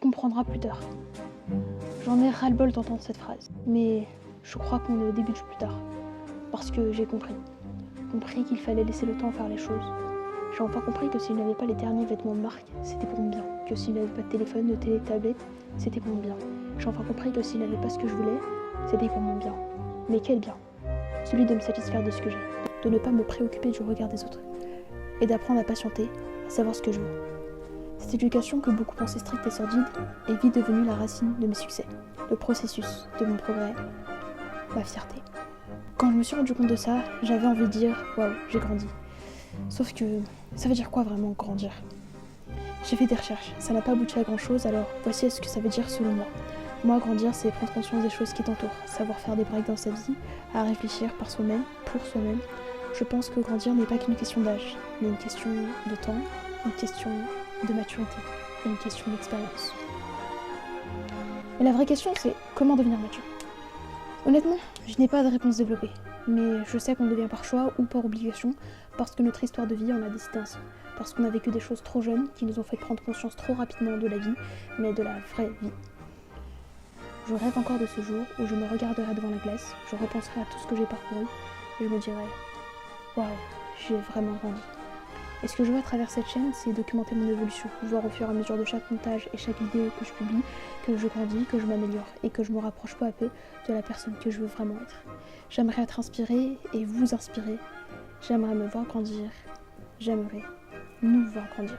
comprendras plus tard. J'en ai ras-le-bol d'entendre cette phrase, mais je crois qu'on est au début du plus tard. Parce que j'ai compris qu'il fallait laisser le temps faire les choses. J'ai enfin compris que s'il n'avait pas les derniers vêtements de marque, c'était pour mon bien. Que s'il n'avait pas de téléphone, de télé, de tablette, c'était pour mon bien. J'ai enfin compris que s'il n'avait pas ce que je voulais, c'était pour mon bien. Mais quel bien? Celui de me satisfaire de ce que j'ai, de ne pas me préoccuper du regard des autres, et d'apprendre à patienter, à savoir ce que je veux. Cette éducation que beaucoup pensaient stricte et sordide est vite devenue la racine de mes succès, le processus de mon progrès, ma fierté. Quand je me suis rendu compte de ça, j'avais envie de dire « Waouh, j'ai grandi ». Sauf que ça veut dire quoi vraiment grandir? J'ai fait des recherches, ça n'a pas abouti à grand chose, alors voici ce que ça veut dire selon moi. Moi, grandir, c'est prendre conscience des choses qui t'entourent, savoir faire des breaks dans sa vie, à réfléchir par soi-même, pour soi-même. Je pense que grandir n'est pas qu'une question d'âge, mais une question de temps, une question de maturité et une question d'expérience. Mais la vraie question, c'est comment devenir mature? Honnêtement, je n'ai pas de réponse développée, mais je sais qu'on devient par choix ou par obligation, parce que notre histoire de vie en a décidé ainsi, parce qu'on a vécu des choses trop jeunes qui nous ont fait prendre conscience trop rapidement de la vie, mais de la vraie vie. Je rêve encore de ce jour où je me regarderai devant la glace, je repenserai à tout ce que j'ai parcouru, et je me dirai « Waouh, j'ai vraiment grandi ». Et ce que je veux à travers cette chaîne, c'est documenter mon évolution, voir au fur et à mesure de chaque montage et chaque vidéo que je publie, que je grandis, que je m'améliore et que je me rapproche peu à peu de la personne que je veux vraiment être. J'aimerais être inspirée et vous inspirer. J'aimerais me voir grandir. J'aimerais nous voir grandir.